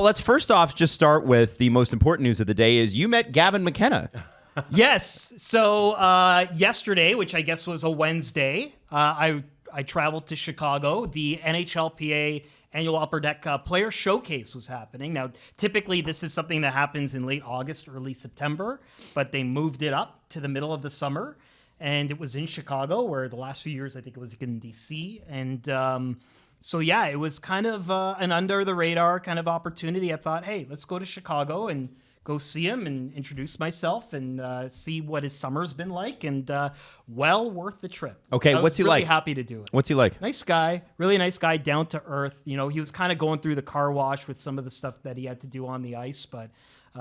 Let's first off just start with the most important news of the day is you met Gavin McKenna. Yes. So yesterday, which I guess was a Wednesday, I traveled to Chicago. The NHLPA annual Upper Deck Player Showcase was happening. Now, typically this is something that happens in late August, early September, but they moved it up to the middle of the summer. And it was in Chicago, where the last few years I think it was in DC. And so, yeah, it was kind of an under-the-radar kind of opportunity. I thought, hey, let's go to Chicago and go see him and introduce myself and see what his summer's been like. And well worth the trip. Okay, what's he like? Really happy to do it. What's he like? Nice guy, really nice guy, down to earth. You know, he was kind of going through the car wash with some of the stuff that he had to do on the ice. But,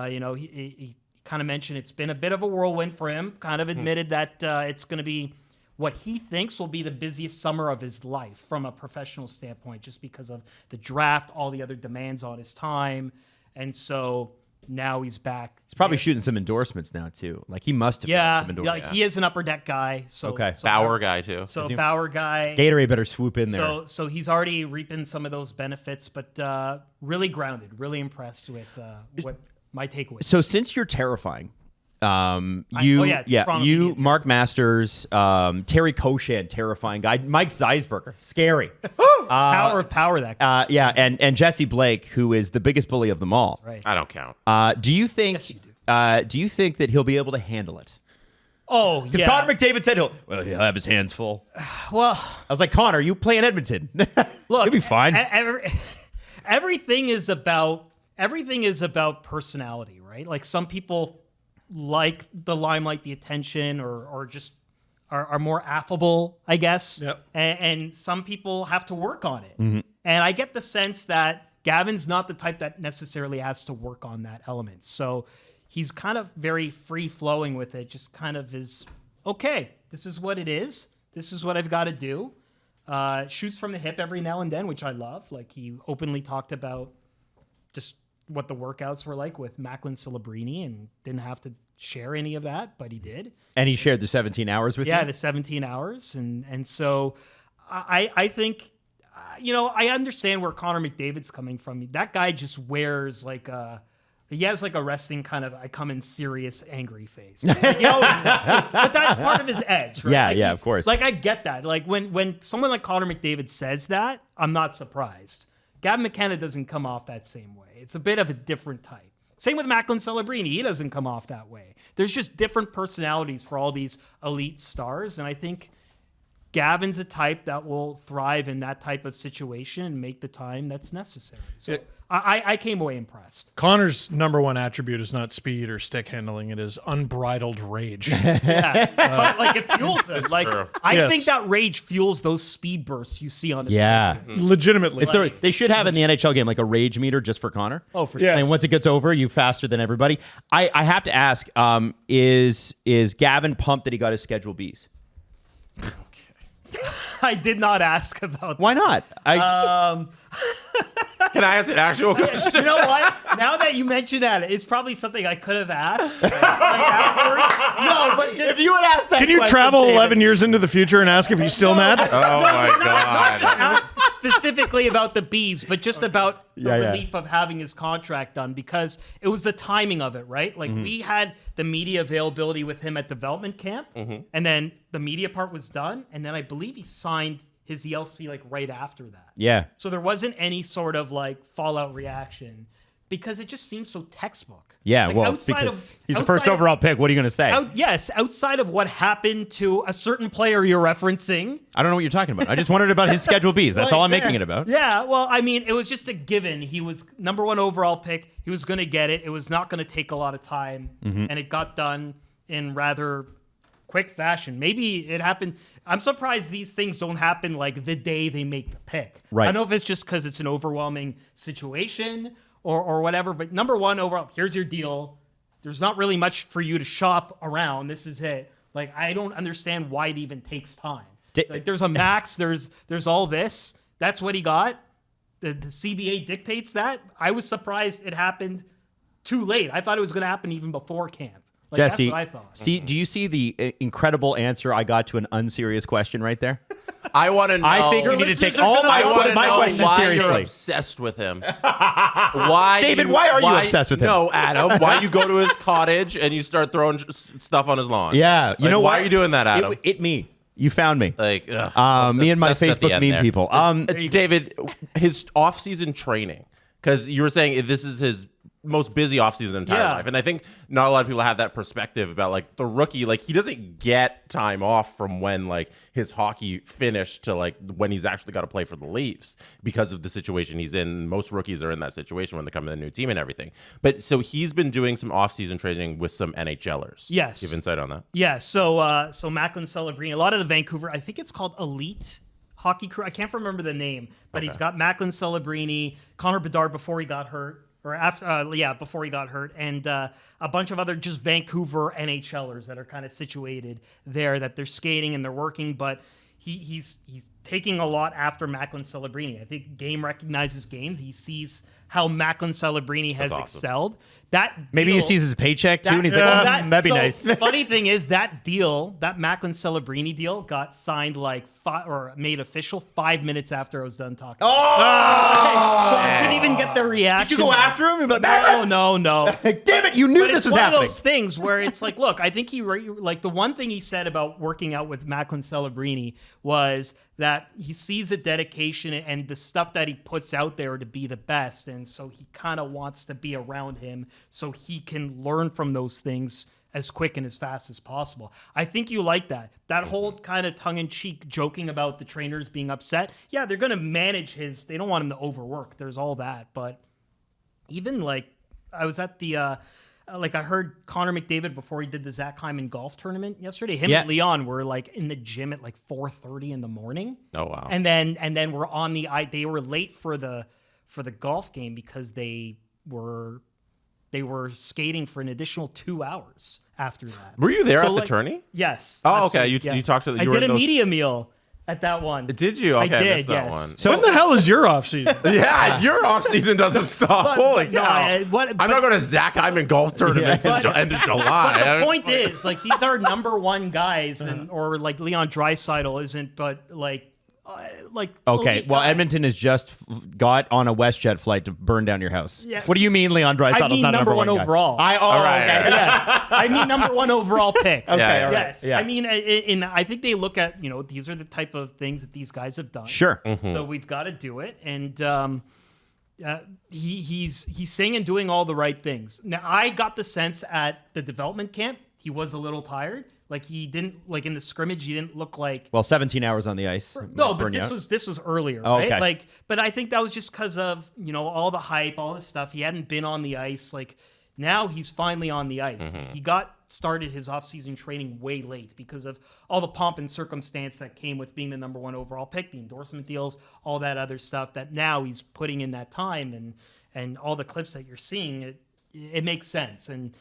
you know, he kind of mentioned it's been a bit of a whirlwind for him. Kind of admitted that it's going to be what he thinks will be the busiest summer of his life from a professional standpoint, just because of the draft, all the other demands on his time. And so now he's back. He's probably shooting some endorsements now, too. Like, he must have some endorsements. Like he is an Upper Deck guy. So, okay. So Bauer guy, too. So Bauer guy. Gatorade better swoop in there. So he's already reaping some of those benefits, but really grounded, really impressed with what my takeaway. So since you're terrifying, Mark Masters, Terry Koshan, terrifying guy, Mike Zeisberger, scary. Power of power, that guy. And Jesse Blake, who is the biggest bully of them all. Right. I don't count. Do you think? Yes, you do. Do you think that he'll be able to handle it? Oh, Because yeah. Connor McDavid said he'll have his hands full. Well, I was like, Connor, you play in Edmonton. look, he'll be fine. Everything is about personality, right? Like some people like the limelight, the attention, or just are more affable, I guess. Yep. And some people have to work on it. Mm-hmm. And I get the sense that Gavin's not the type that necessarily has to work on that element. So he's kind of very free-flowing with it, just kind of is, okay, this is what it is. This is what I've got to do. Shoots from the hip every now and then, which I love. Like he openly talked about just what the workouts were like with Macklin Celebrini and didn't have to share any of that, but he did. And he shared the 17 hours with you? Yeah, the 17 hours. And so I think, you know, I understand where Connor McDavid's coming from. That guy just wears like he has like a resting kind of, I come in serious, angry face. Like, he always does. But that's part of his edge, right? Yeah, like of course. Like I get that. Like when someone like Connor McDavid says that, I'm not surprised. Gavin McKenna doesn't come off that same way. It's a bit of a different type. Same with Macklin Celebrini. He doesn't come off that way. There's just different personalities for all these elite stars. And I think Gavin's a type that will thrive in that type of situation and make the time that's necessary. So I came away impressed. Connor's number one attribute is not speed or stick handling. It is unbridled rage. Yeah, but like it fuels it. Like true. I think that rage fuels those speed bursts you see on the field. Legitimately. They should have in the NHL game like a rage meter just for Connor. Oh, for Yes. sure. And once it gets over, you faster than everybody. I have to ask, is Gavin pumped that he got his Schedule Bs? I did not ask about Why not? Can I ask an actual question? You know what? Now that you mention that, it's probably something I could have asked. Like afterwards. No, but just If you would ask that Can you question, travel David. 11 years into the future and ask if he's still mad? Oh my God. ask specifically about the bees, but just about the Yeah. relief of having his contract done, because it was the timing of it, right? Like we had the media availability with him at development camp, and then the media part was done, and then I believe he signed his ELC like right after that. Yeah. So there wasn't any sort of like fallout reaction because it just seems so textbook. Yeah, Like, well, outside because of- he's the first outside of- overall pick. What are you going to say? Yes, outside of what happened to a certain player you're referencing. I don't know what you're talking about. I just wondered about his Schedule Bs. That's all I'm making it about. Yeah, well, I mean, it was just a given. He was number one overall pick. He was going to get it. It was not going to take a lot of time, and it got done in rather quick fashion. Maybe it happened. I'm surprised these things don't happen like the day they make the pick. Right. I don't know if it's just because it's an overwhelming situation or whatever, but number one overall, here's your deal. There's not really much for you to shop around. This is it. Like, I don't understand why it even takes time. Like, there's a max. There's all this. That's what he got. The CBA dictates that. I was surprised it happened too late. I thought it was going to happen even before camp. Like, Jesse, that's what I thought. do you see the incredible answer I got to an unserious question right there? I want to know. I think you need to take all I want to my know questions why you're seriously. obsessed with him. Why, David, why are you obsessed with him? No, Adam. Why you go to his cottage and you start throwing stuff on his lawn? Yeah, you Like, know why what? are you doing that, Adam? Me. You found me. Like, ugh, Me and my obsessed at the Facebook end meme there. people. David, his off-season training, because you were saying this is his most busy offseason in his entire life. And I think not a lot of people have that perspective about like the rookie. Like he doesn't get time off from when like his hockey finished to like when he's actually got to play for the Leafs because of the situation he's in. Most rookies are in that situation when they come to the new team and everything. But so he's been doing some offseason training with some NHLers. Yes. Give insight on that. Yeah. So Macklin Celebrini, a lot of the Vancouver, I think it's called Elite Hockey Crew. I can't remember the name, but he's got Macklin Celebrini, Connor Bedard before he got hurt. Or after, before he got hurt, and a bunch of other just Vancouver NHLers that are kind of situated there that they're skating and they're working, but he's taking a lot after Macklin Celebrini. I think game recognizes games. He sees how Macklin Celebrini has excelled. That Maybe he sees his paycheck too, and he's like, that'd be nice. The funny thing is that Macklin Celebrini deal got signed like made official 5 minutes after I was done talking. Oh! So I couldn't even get the reaction. Did you go after him? No. Damn it! You knew But this it's was one happening. of those things where it's like, look, I think like the one thing he said about working out with Macklin Celebrini was that he sees the dedication and the stuff that he puts out there to be the best, and so he kind of wants to be around him so he can learn from those things as quick and as fast as possible. I think you like that. That whole kind of tongue-in-cheek joking about the trainers being upset. Yeah, they're going to manage they don't want him to overwork. There's all that. But even like, I was at the, I heard Connor McDavid before he did the Zach Hyman golf tournament yesterday. Him and Leon were like in the gym at like 4:30 in the morning. Oh, wow. And then we're on they were late for the golf game because they were skating for an additional 2 hours after that. Were you there So, at the like, tourney? Yes. Oh, That's okay. right, You yeah. talked to the. I You were did in a those- media meal at that one. Did you? Okay, I did, missed that yes. one. So when the hell is your off season? Yeah, your off season doesn't stop. Holy but no, cow! I'm not going to Zach Hyman golf tournaments in end of July. But the point is, like, these are number one guys, or like Leon Draisaitl isn't, but like Okay, elite well, guys. Edmonton has just got on a WestJet flight to burn down your house. Yeah. What do you mean, Leon Draisaitl's I mean not a number one guy? overall. Okay. Yes, I mean number one overall pick. Okay, Yeah, all right. Yes, Yeah. I mean, I think they look at these are the type of things that these guys have done. Sure. So we've got to do it, and he's saying and doing all the right things. Now, I got the sense at the development camp he was a little tired. Like he didn't in the scrimmage. He didn't look like. Well, 17 hours on the ice. No, Burn but you out. this was earlier, Oh, right? okay. But I think that was just because of all the hype, all this stuff. He hadn't been on the ice. Like now he's finally on the ice. He got started his offseason training way late because of all the pomp and circumstance that came with being the number one overall pick, the endorsement deals, all that other stuff. That now he's putting in that time and all the clips that you're seeing. It makes sense. And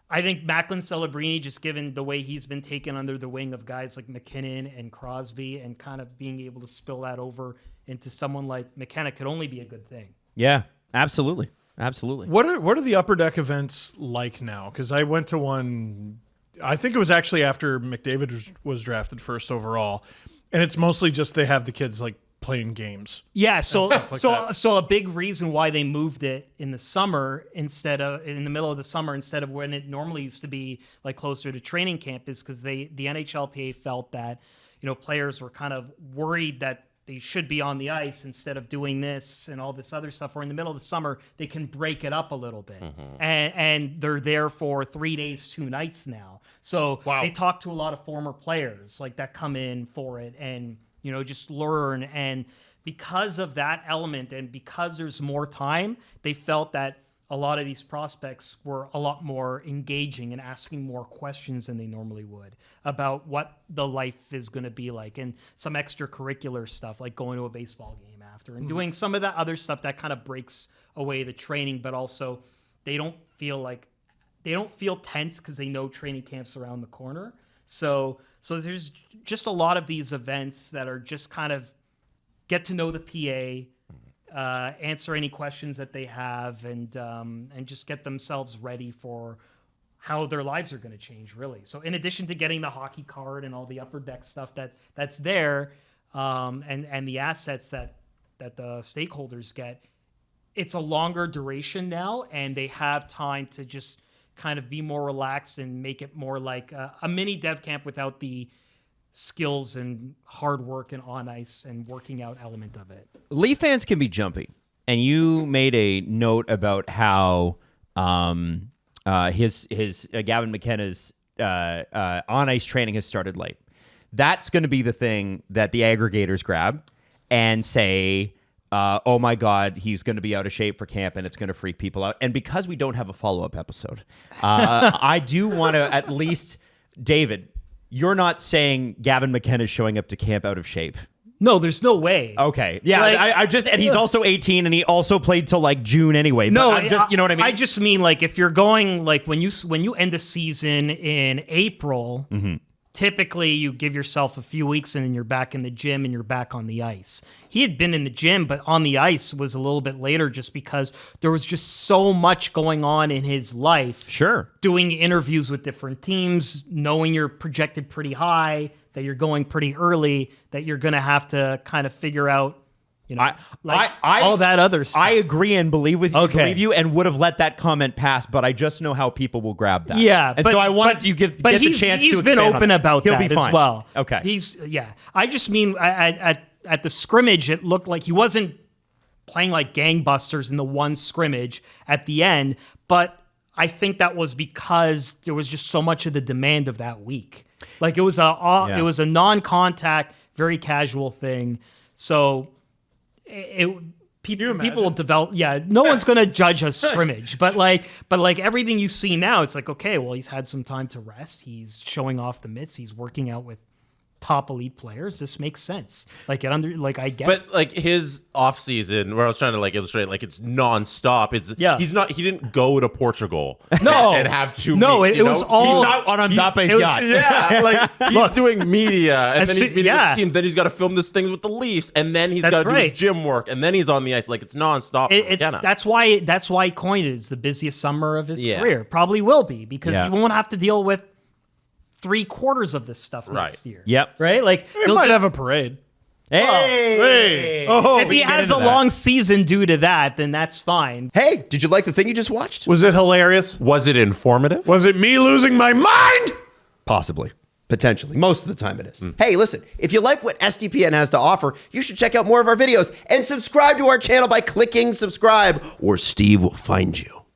I think Macklin Celebrini, just given the way he's been taken under the wing of guys like McKinnon and Crosby, and kind of being able to spill that over into someone like McKenna could only be a good thing. Yeah, absolutely. Absolutely. What are the upper deck events like now? Because I went to one, I think it was actually after McDavid was drafted first overall, and it's mostly just they have the kids like playing games. Yeah, so that. so a big reason why they moved it in the summer instead of in the middle of the summer instead of when it normally used to be like closer to training camp is because the NHLPA felt that players were kind of worried that they should be on the ice instead of doing this and all this other stuff. Or in the middle of the summer, they can break it up a little bit, and they're there for 3 days, 2 nights now. So they talk to a lot of former players like that come in for it and. Just learn. And because of that element and because there's more time, they felt that a lot of these prospects were a lot more engaging and asking more questions than they normally would about what the life is going to be like and some extracurricular stuff like going to a baseball game after and doing some of that other stuff that kind of breaks away the training, but also they don't feel tense because they know training camp's around the corner. So there's just a lot of these events that are just kind of get to know the PA, answer any questions that they have, and just get themselves ready for how their lives are going to change, really. So in addition to getting the hockey card and all the upper deck stuff that's there, and the assets that the stakeholders get, it's a longer duration now, and they have time to just kind of be more relaxed and make it more like a mini dev camp without the skills and hard work and on ice and working out element of it. Leaf fans can be jumpy, and you made a note about how his Gavin McKenna's on ice training has started late. That's going to be the thing that the aggregators grab and say, oh my God, he's going to be out of shape for camp and it's going to freak people out. And because we don't have a follow-up episode, I do want to at least, David, you're not saying Gavin McKenna is showing up to camp out of shape. No, there's no way. Okay. Yeah, I just, and he's also 18 and he also played till like June anyway. No, I'm just, you know what I mean? I just mean like if you're going, like when you end the season in April, typically you give yourself a few weeks and then you're back in the gym and you're back on the ice. He had been in the gym, but on the ice was a little bit later just because there was just so much going on in his life. Sure. Doing interviews with different teams, knowing you're projected pretty high, that you're going pretty early, that you're going to have to kind of figure out, you know, all that other stuff. I agree and believe Okay. you and would have let that comment pass, but I just know how people will grab that. Yeah, and so I wanted you get the chance to he's been expand open on it. about He'll that be fine. as well. Okay. I just mean at the scrimmage, it looked like he wasn't playing like gangbusters in the one scrimmage at the end, but I think that was because there was just so much of the demand of that week. Like it was a non-contact, very casual thing. So people will develop. Yeah, no one's going to judge a scrimmage, but everything you see now, it's like, okay, well, he's had some time to rest. He's showing off the mitts. He's working out with top elite players. This makes sense. I get. But like his off season, where I was trying to like illustrate, like it's nonstop. He didn't go to Portugal. No, and have 2 No, weeks. it was all He's not on Mbappe's yacht. Yeah, like he's doing media, and then he's meeting yeah. with the team. Then he's got to film this thing with the Leafs, and then he's got to do his gym work, and then he's on the ice. Like it's nonstop. That's why he coined it as the busiest summer of his career. Probably will be because he won't have to deal with 3/4 of this stuff next year. Yep. Right? Like He might have a parade. Hey. Oh, if he has a long season due to that, then that's fine. Hey, did you like the thing you just watched? was it hilarious? Was it informative? Was it me losing my mind? Possibly. Potentially. Most of the time it is. Hey, listen, if you like what SDPN has to offer, you should check out more of our videos and subscribe to our channel by clicking subscribe, or Steve will find you.